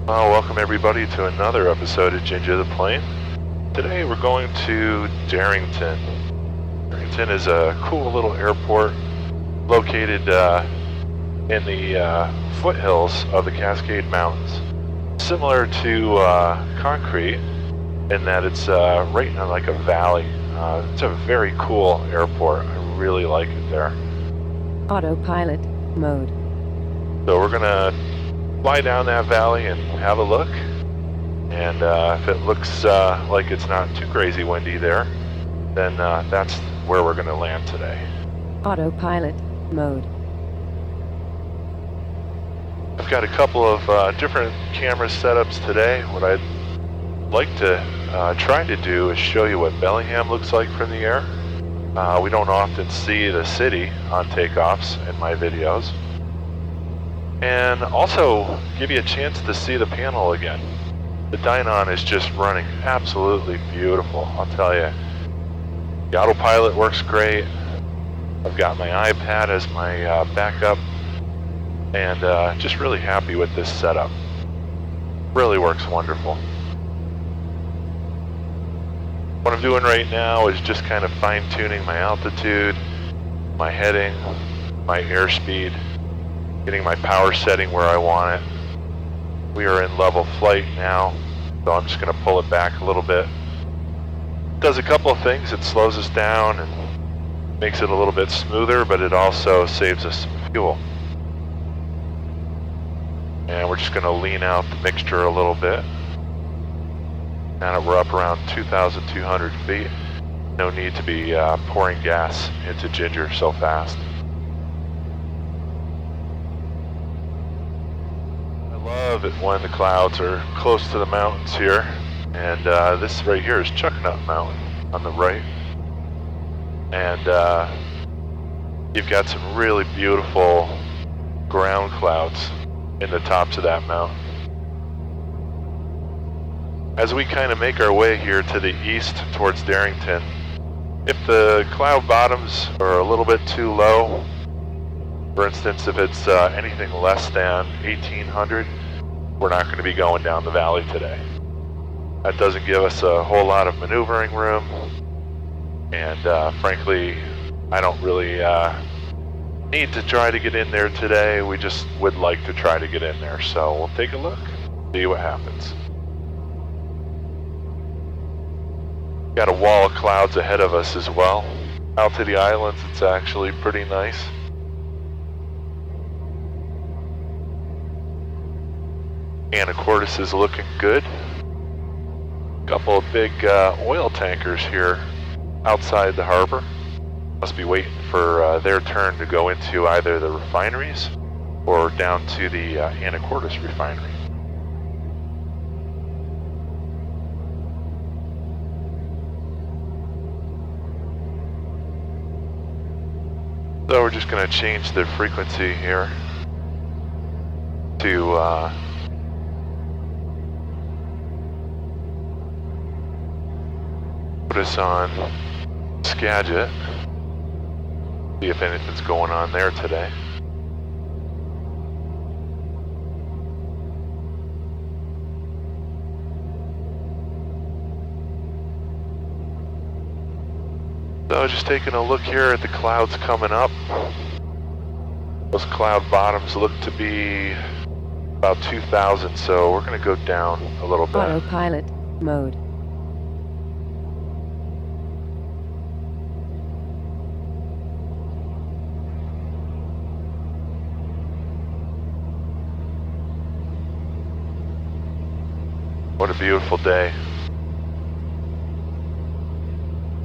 Well, welcome everybody to another episode of Ginger the Plane. Today we're going to Darrington. Darrington is a cool little airport located in the foothills of the Cascade Mountains. Similar to Concrete in that it's right in like a valley. It's a very cool airport. I really like it there. Autopilot mode. So we're gonna fly down that valley and have a look, and if it looks like it's not too crazy windy there, then that's where we're going to land today. Autopilot mode. I've got a couple of different camera setups today. What I'd like to try to do is show you what Bellingham looks like from the air. We don't often see the city on takeoffs in my videos. And also give you a chance to see the panel again. The Dynon is just running absolutely beautiful, I'll tell you. The autopilot works great. I've got my iPad as my backup, and just really happy with this setup. Really works wonderful. What I'm doing right now is just kind of fine-tuning my altitude, my heading, my airspeed, getting my power setting where I want it. We are in level flight now, so I'm just going to pull it back a little bit. It does a couple of things. It slows us down and makes it a little bit smoother, but it also saves us some fuel. And we're just going to lean out the mixture a little bit. Now that we're up around 2,200 feet, no need to be pouring gas into Ginger so fast. I love it when the clouds are close to the mountains here, and this right here is Chucknut Mountain on the right, and you've got some really beautiful ground clouds in the tops of that mountain. As we kind of make our way here to the east towards Darrington, if the cloud bottoms are a little bit too low, for instance, if it's anything less than 1800, we're not going to be going down the valley today. That doesn't give us a whole lot of maneuvering room, and frankly, I don't really need to try to get in there today. We just would like to try to get in there, so we'll take a look, see what happens. Got a wall of clouds ahead of us as well. Out to the islands, it's actually pretty nice. Anacortes is looking good. Couple of big oil tankers here outside the harbor. Must be waiting for their turn to go into either the refineries or down to the Anacortes refinery. So we're just going to change the frequency here to put us on Skagit. See if anything's going on there today. So just taking a look here at the clouds coming up. Those cloud bottoms look to be about 2,000, so we're going to go down a little bit. Autopilot mode. What a beautiful day.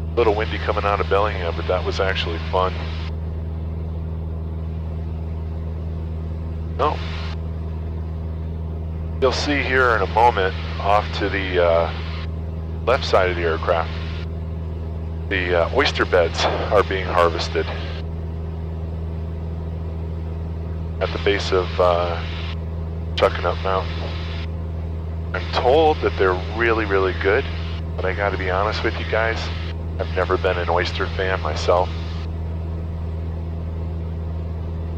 A little windy coming out of Bellingham, but that was actually fun. Oh. You'll see here in a moment, off to the left side of the aircraft, the oyster beds are being harvested at the base of Chucknut Mountain. I'm told that they're really, really good, but I gotta be honest with you guys, I've never been an oyster fan myself.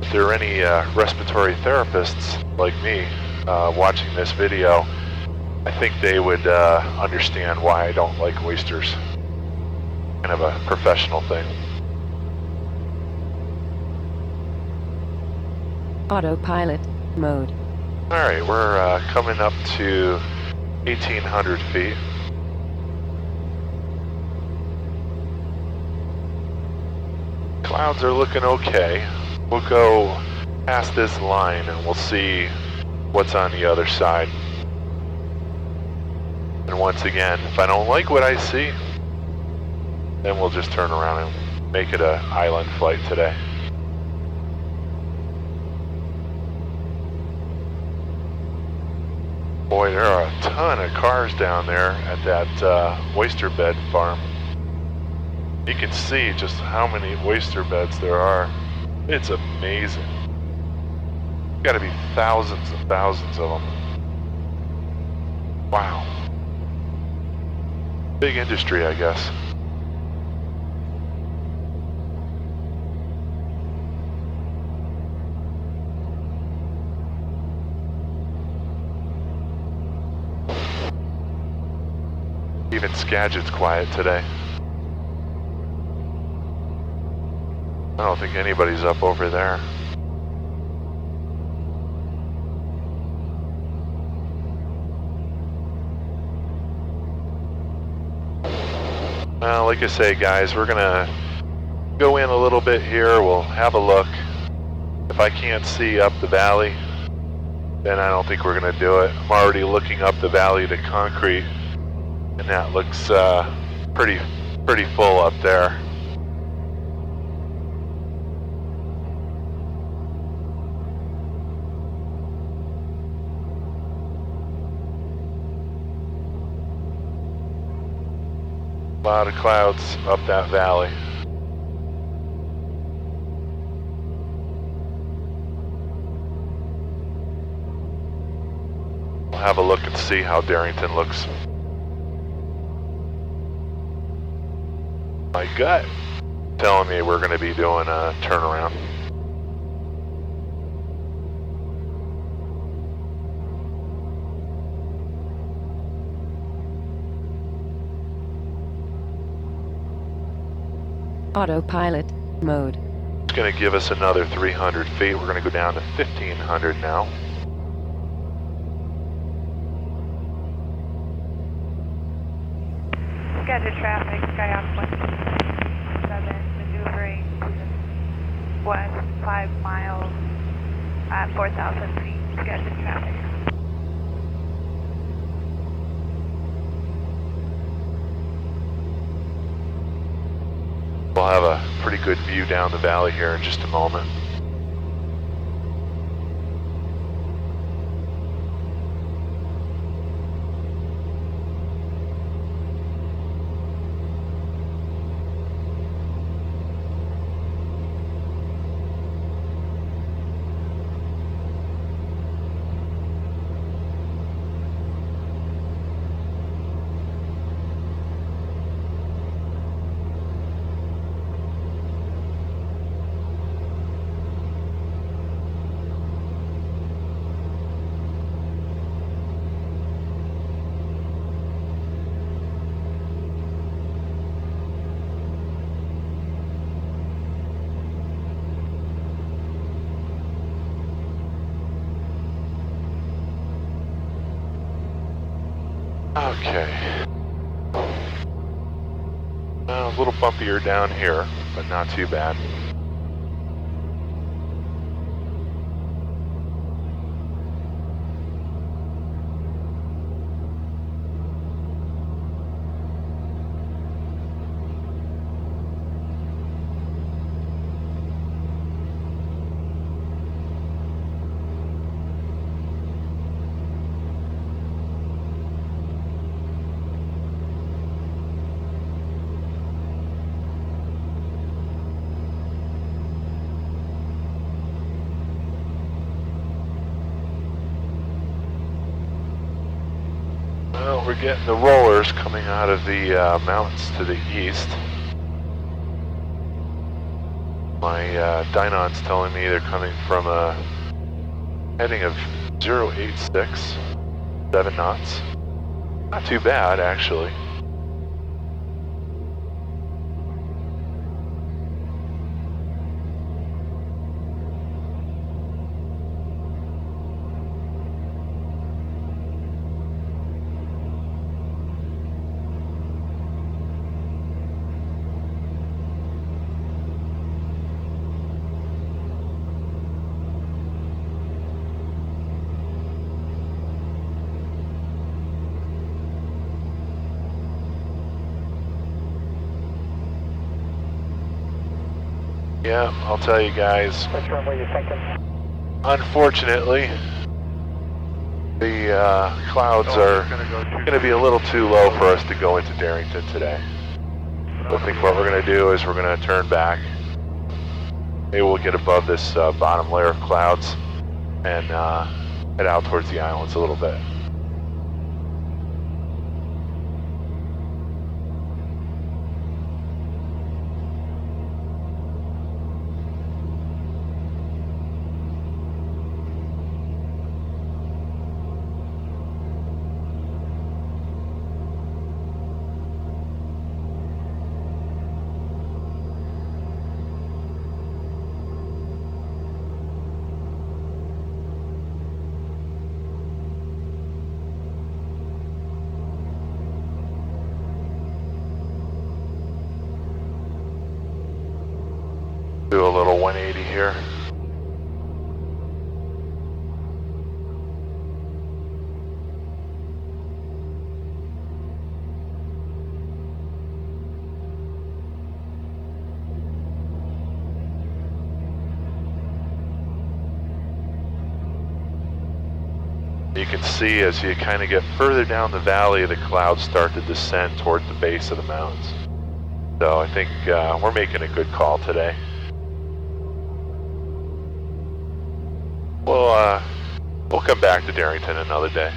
If there are any respiratory therapists like me watching this video, I think they would understand why I don't like oysters. Kind of a professional thing. Autopilot mode. Alright, we're coming up to 1,800 feet. Clouds are looking okay. We'll go past this line and we'll see what's on the other side. And once again, if I don't like what I see, then we'll just turn around and make it an island flight today. Boy, there are a ton of cars down there at that oyster bed farm. You can see just how many oyster beds there are. It's amazing. Gotta be thousands and thousands of them. Wow. Big industry, I guess. Even Skagit's quiet today. I don't think anybody's up over there. Well, like I say, guys, we're gonna go in a little bit here. We'll have a look. If I can't see up the valley, then I don't think we're gonna do it. I'm already looking up the valley to concrete, and that looks pretty full up there. A lot of clouds up that valley. We'll have a look and see how Darrington looks. My gut telling me we're going to be doing a turnaround. Autopilot mode. It's going to give us another 300 feet. We're going to go down to 1,500 now. Scheduled traffic, Skyhawk 127, maneuvering west 5 miles at 4,000 feet, scheduled traffic. We'll have a pretty good view down the valley here in just a moment. Okay. A little bumpier down here, but not too bad. Well, we're getting the rollers coming out of the mountains to the east. My Dynon's telling me they're coming from a heading of 086, 7 knots. Not too bad, actually. Yeah, I'll tell you guys. Which one were you thinking? Unfortunately, the clouds are going to be a little too low for us to go into Darrington today. I think what we're going to do is we're going to turn back. Maybe we'll get above this bottom layer of clouds and head out towards the islands a little bit. Do a little 180 here. You can see as you kind of get further down the valley, the clouds start to descend toward the base of the mountains. So I think we're making a good call today. We'll come back to Darrington another day.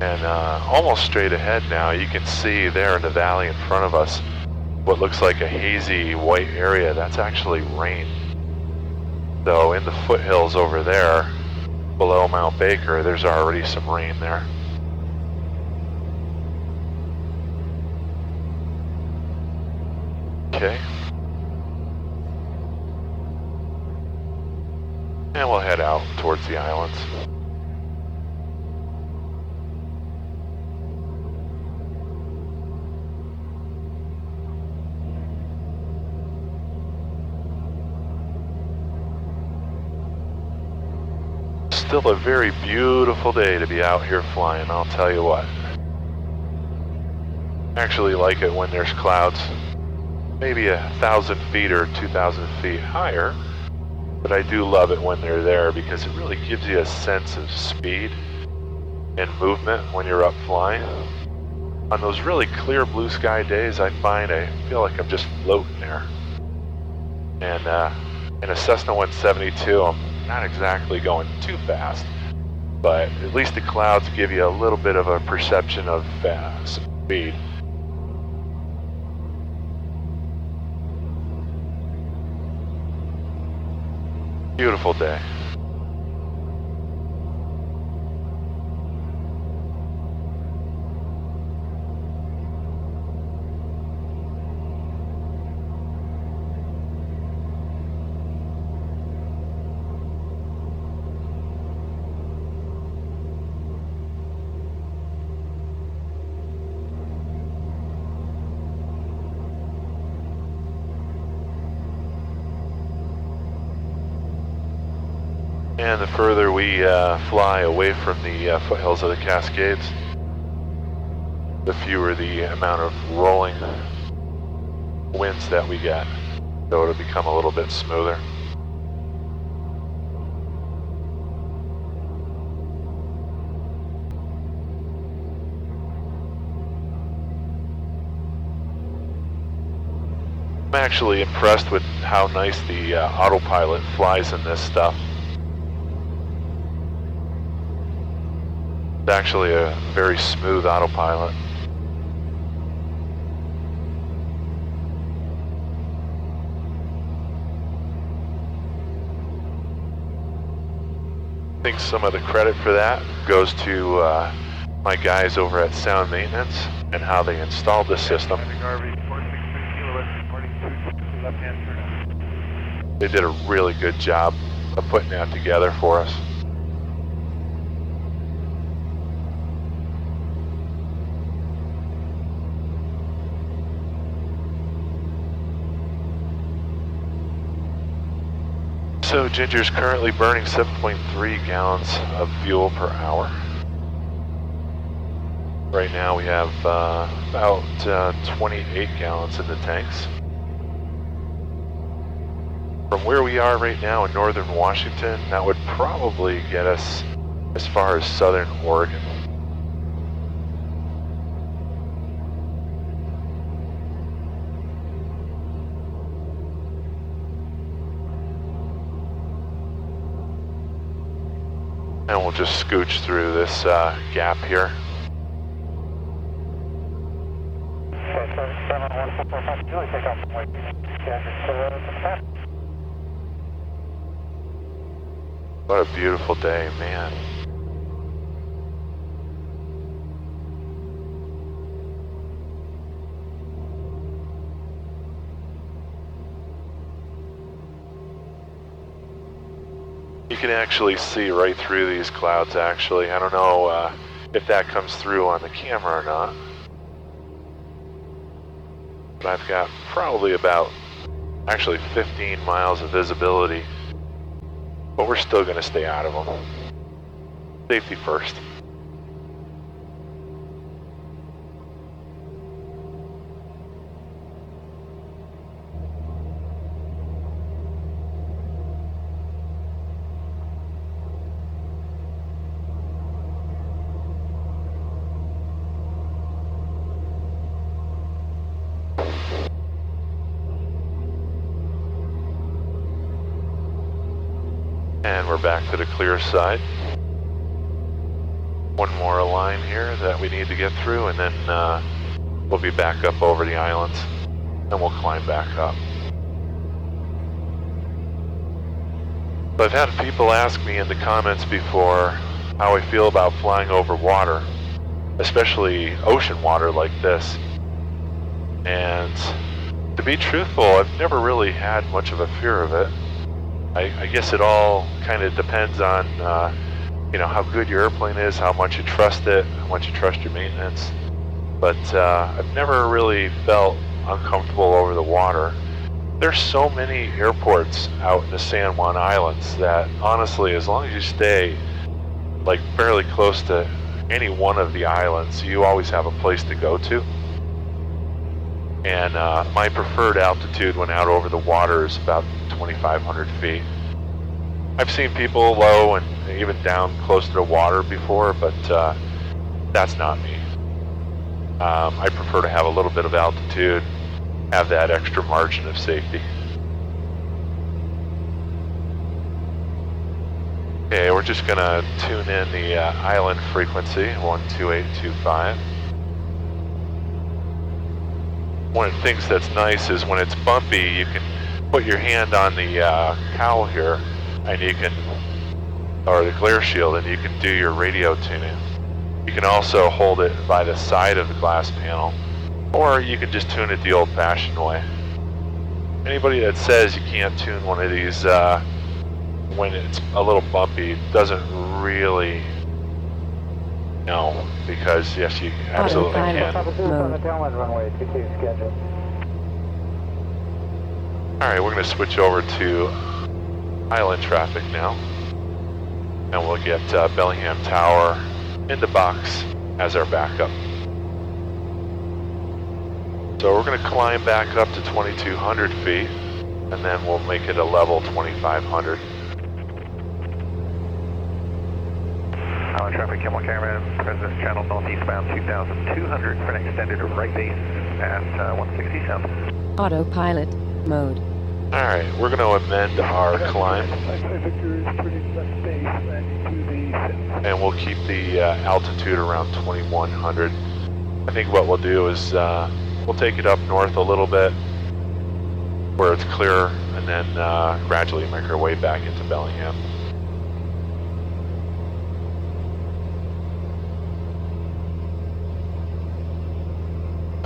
And almost straight ahead now, you can see there in the valley in front of us what looks like a hazy white area. That's actually rain. So in the foothills over there, below Mount Baker, there's already some rain there. Okay. And we'll head out towards the islands. Still a very beautiful day to be out here flying, I'll tell you what. I actually like it when there's clouds maybe 1,000 feet or 2,000 feet higher, but I do love it when they're there because it really gives you a sense of speed and movement when you're up flying. On those really clear blue sky days, I feel like I'm just floating there. And in a Cessna 172, I'm not exactly going too fast, but at least the clouds give you a little bit of a perception of speed. Beautiful day. And the further we fly away from the foothills of the Cascades, the fewer the amount of rolling winds that we get. So it'll become a little bit smoother. I'm actually impressed with how nice the autopilot flies in this stuff. It's actually a very smooth autopilot. I think some of the credit for that goes to my guys over at Sound Maintenance and how they installed the system. They did a really good job of putting that together for us. So Ginger's currently burning 7.3 gallons of fuel per hour. Right now we have about 28 gallons in the tanks. From where we are right now in northern Washington, that would probably get us as far as southern Oregon. And we'll just scooch through this gap here. What a beautiful day, man. You can actually see right through these clouds, actually. I don't know if that comes through on the camera or not. But I've got probably about, actually 15 miles of visibility. But we're still going to stay out of them. Safety first. And we're back to the clear side. One more line here that we need to get through, and then we'll be back up over the islands, and we'll climb back up. But I've had people ask me in the comments before how I feel about flying over water, especially ocean water like this. And to be truthful, I've never really had much of a fear of it. I guess it all kind of depends on, you know, how good your airplane is, how much you trust it, how much you trust your maintenance. But I've never really felt uncomfortable over the water. There's so many airports out in the San Juan Islands that, honestly, as long as you stay like fairly close to any one of the islands, you always have a place to go to. And my preferred altitude when out over the water is about 2,500 feet. I've seen people low and even down close to the water before, but that's not me. I prefer to have a little bit of altitude, have that extra margin of safety. Okay, we're just gonna tune in the island frequency, 12825. One of the things that's nice is when it's bumpy, you can put your hand on the cowl here, and you can, or the glare shield, and you can do your radio tuning. You can also hold it by the side of the glass panel, or you can just tune it the old-fashioned way. Anybody that says you can't tune one of these when it's a little bumpy doesn't really know, because yes, you absolutely can. Alright, we're going to switch over to island traffic now, and we'll get Bellingham Tower into box as our backup. So we're going to climb back up to 2,200 feet, and then we'll make it a level 2,500. Island traffic, Kimmel Caravan, President's Channel northeastbound 2,200 for an extended right base at 160 south. Autopilot mode. Alright, we're going to amend our climb, and we'll keep the altitude around 2,100. I think what we'll do is we'll take it up north a little bit where it's clearer, and then gradually make our way back into Bellingham.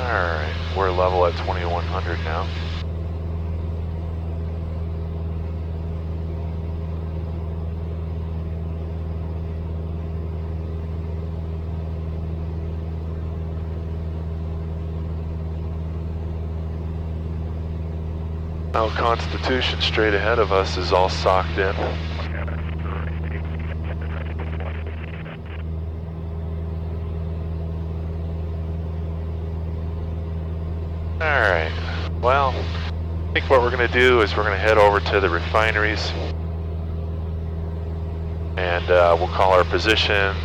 Alright, we're level at 2100 now. Now Constitution straight ahead of us is all socked in. Alright, well, I think what we're going to do is we're going to head over to the refineries and we'll call our position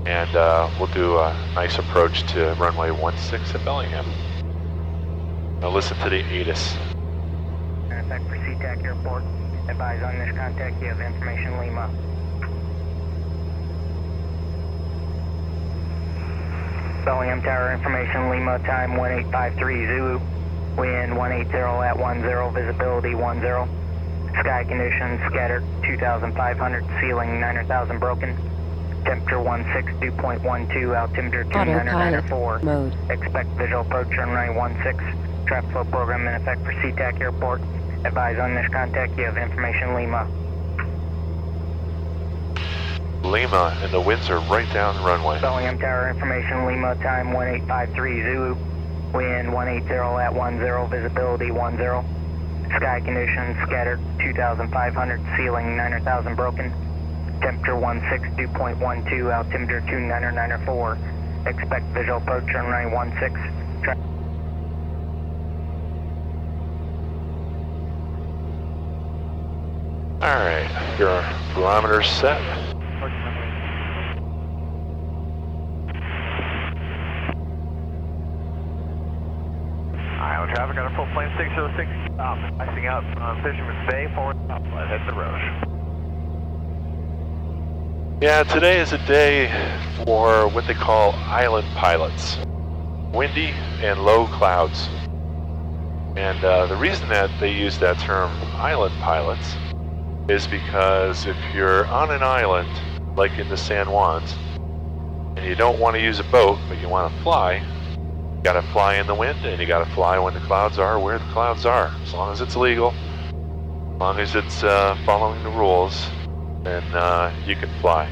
and we'll do a nice approach to runway 16 at Bellingham. Now listen to the ATIS. In effect for SeaTac Airport. Advise on this contact, you have information Lima. Bellingham Tower information Lima, time 1853 Zulu. Wind 180 at 10, visibility 10. Sky conditions scattered 2,500, ceiling 9,000 broken. Temperature 16, dew point 12, altimeter 2994. Mode. Expect visual approach runway 16. Traffic flow program in effect for SeaTac Airport. Advise on this contact, you have information Lima. Lima, and the winds are right down the runway. Bellingham Tower information Lima, time 1853 Zulu. Wind 180 at 10, visibility 10. Sky conditions scattered 2,500, ceiling 9,000 broken. Temperature 16, dew point 12, altimeter 2994. Expect visual approach runway 16. Alright, your barometer's set. Island traffic on a full plane 606, icing out on Fisherman's Bay, forward southwest, head to Roche. Yeah, today is a day for what they call island pilots. Windy and low clouds. And the reason that they use that term island pilots is because if you're on an island, like in the San Juans, and you don't want to use a boat, but you want to fly, you gotta fly in the wind, and you gotta fly when the clouds are where the clouds are. As long as it's legal, as long as it's following the rules, then you can fly.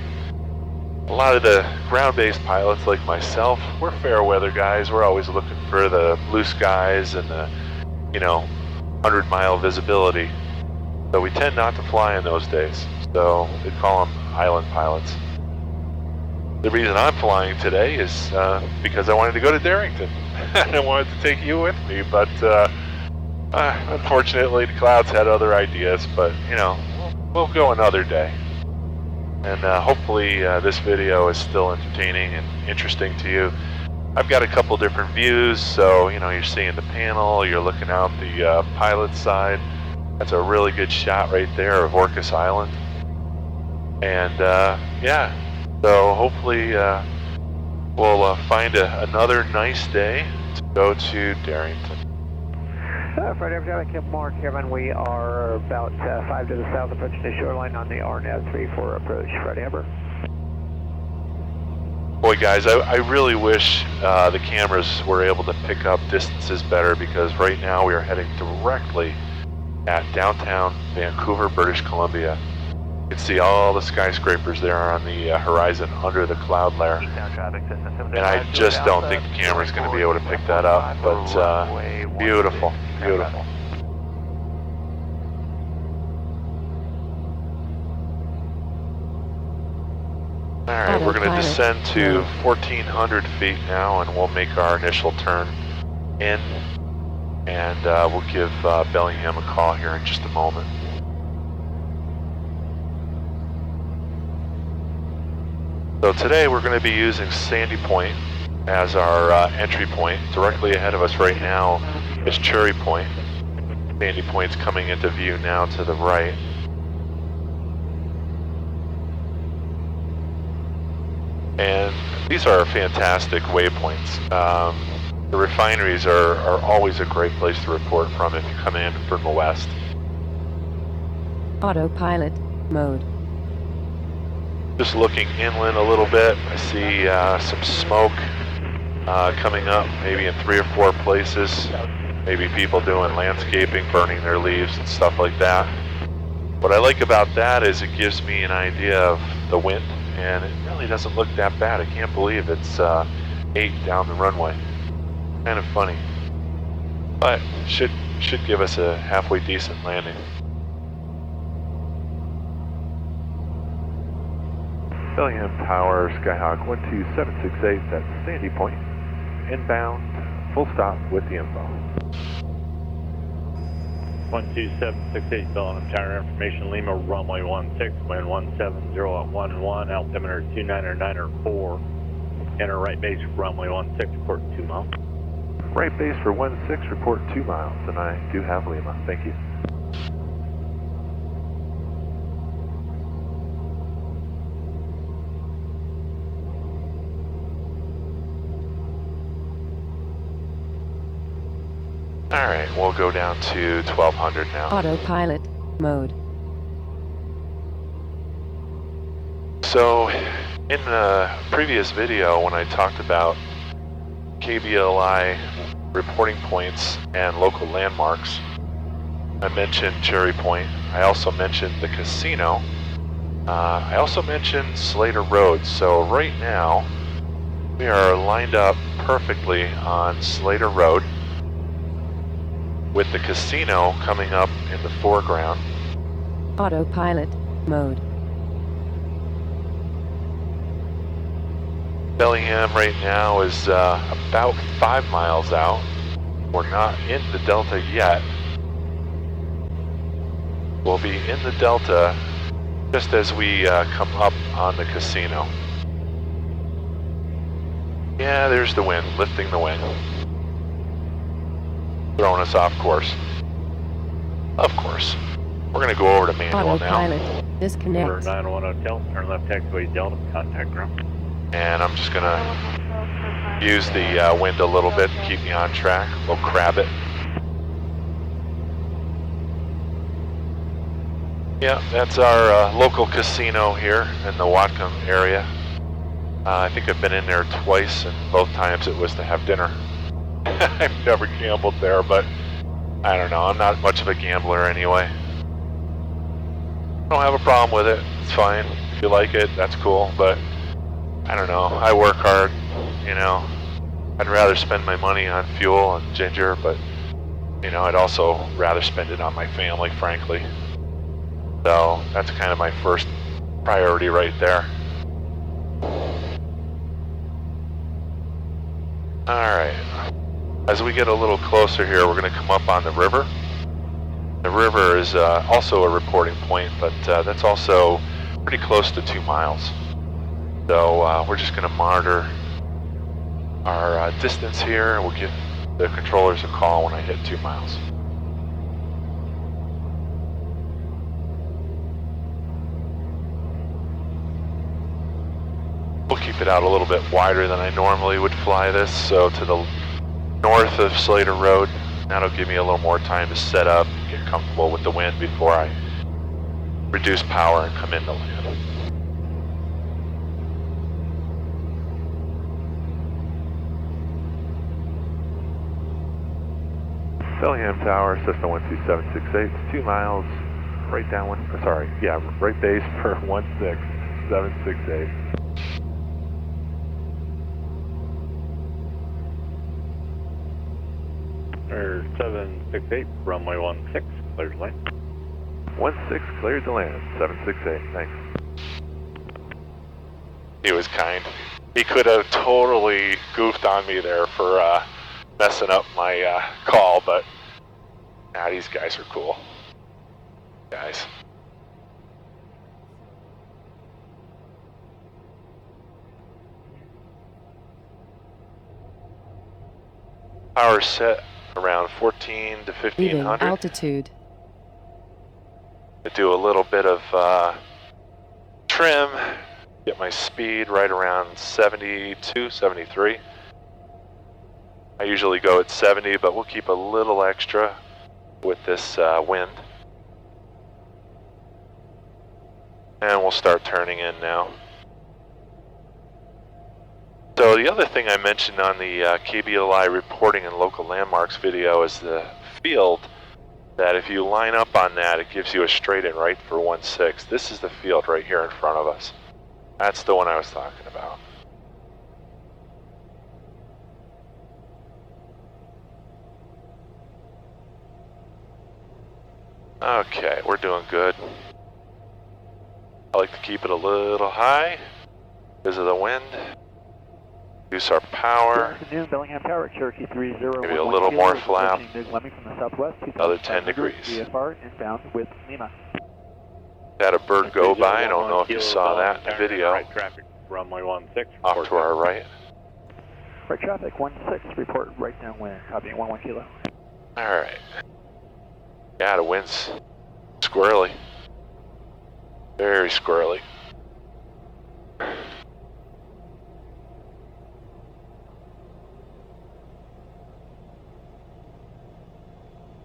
A lot of the ground-based pilots like myself, we're fair weather guys. We're always looking for the blue skies and the, 100-mile visibility. So we tend not to fly in those days. So they call them island pilots. The reason I'm flying today is because I wanted to go to Darrington. I wanted to take you with me, but unfortunately the clouds had other ideas, but we'll go another day. And hopefully this video is still entertaining and interesting to you. I've got a couple different views, so you're seeing the panel, you're looking out the pilot side. That's a really good shot right there of Orcas Island. And yeah, so hopefully we'll find another nice day to go to Darrington. Fred Air Cap Mark, Kevin, we are about 5 to the south, approaching the shoreline on the RNAV 34 approach. Fred Amber. Boy guys, I really wish the cameras were able to pick up distances better, because right now we are heading directly at downtown Vancouver, British Columbia. You can see all the skyscrapers there on the horizon under the cloud layer. And I just don't think the camera's going to be able to pick that up, but beautiful, beautiful. Alright, we're going to descend to 1,400 feet now, and we'll make our initial turn in, and we'll give Bellingham a call here in just a moment. So today we're going to be using Sandy Point as our entry point. Directly ahead of us right now is Cherry Point. Sandy Point's coming into view now to the right. And these are fantastic waypoints. The refineries are always a great place to report from if you come in from the west. Autopilot mode. Just looking inland a little bit, I see some smoke coming up, maybe in 3 or 4 places. Maybe people doing landscaping, burning their leaves and stuff like that. What I like about that is it gives me an idea of the wind, and it really doesn't look that bad. I can't believe it's 8 down the runway. Kind of funny, but should give us a halfway decent landing. Bellingham Tower, Skyhawk 12768, that's Sandy Point. Inbound, full stop with the info. 12768, Bellingham Tower, information, Lima, runway 16, wind 170 at 11, altimeter 299.4, enter right base, runway 16, report 2 miles. Right base for 16, report 2 miles, and I do have Lima, thank you. Alright, we'll go down to 1200 now. Autopilot mode. So, in the previous video when I talked about KBLI reporting points and local landmarks, I mentioned Cherry Point. I also mentioned the casino. I also mentioned Slater Road. So right now, we are lined up perfectly on Slater Road, with the casino coming up in the foreground. Autopilot mode. Bellingham right now is about 5 miles out. We're not in the Delta yet. We'll be in the Delta just as we come up on the casino. Yeah, there's the wind, lifting the wind. Throwing us off course. Of course. We're going to go over to manual Autopilot now. Order disconnect. 910 Hotel, turn left taxiway Delta, contact ground. And I'm just going to use the wind a little bit to keep me on track. We'll crab it. Yeah, that's our local casino here in the Whatcom area. I think I've been in there twice, and both times it was to have dinner. I've never gambled there, but I don't know. I'm not much of a gambler anyway. I don't have a problem with it. It's fine. If you like it, that's cool, but I don't know. I work hard, you know. I'd rather spend my money on fuel and ginger, but, you know, I'd also rather spend it on my family, frankly. So that's kind of my first priority right there. Alright. As we get a little closer here, we're going to come up on the river. The river is also a reporting point, but that's also pretty close to 2 miles. So we're just going to monitor our distance here, and we'll give the controllers a call when I hit 2 miles. We'll keep it out a little bit wider than I normally would fly this, so to the north of Slater Road. That'll give me a little more time to set up, get comfortable with the wind before I reduce power and come in to land. Bellingham Tower, Cessna 12768, 2 miles, right down one, sorry, yeah, right base for 16768. Or 768, runway 16, cleared to land. 16 cleared to land, 768, thanks. He was kind. He could have totally goofed on me there for messing up my call, but nah, these guys are cool. Guys. Power set around 14 to Leaving 1500. altitude. I do a little bit of trim, get my speed right around 72, 73. I usually go at 70, but we'll keep a little extra with this wind. And we'll start turning in now. So the other thing I mentioned on the KBLI reporting and local landmarks video is the field, that if you line up on that, it gives you a straight and right for 16. This is the field right here in front of us. That's the one I was talking about. Okay, we're doing good. I like to keep it a little high because of the wind. Reduce our power. Good afternoon, Bellingham Tower, Cherokee 30. Maybe a little more flap. Lemming from the southwest. Another 10 degrees. VFR inbound with Lima. Had a bird go by. I don't know if you saw that in the video. Right traffic, runway 16. Off to our right. Right traffic 16, report right downwind, copy 11 kilo. Alright. Yeah, the wind's squirrely. Very squirrely.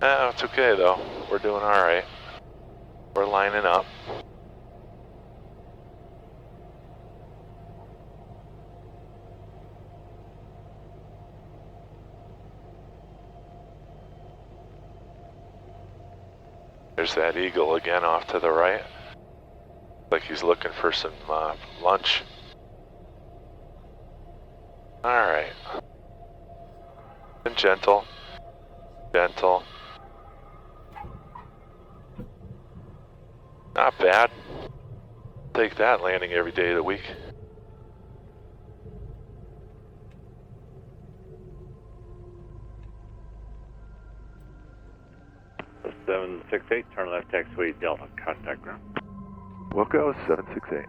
Oh, it's okay though. We're doing alright. We're lining up. There's that eagle again off to the right. Like he's looking for some lunch. Alright. And gentle. Gentle. Not bad. Take that landing every day of the week. So 768, turn left taxiway Delta, contact ground. Wilco 768.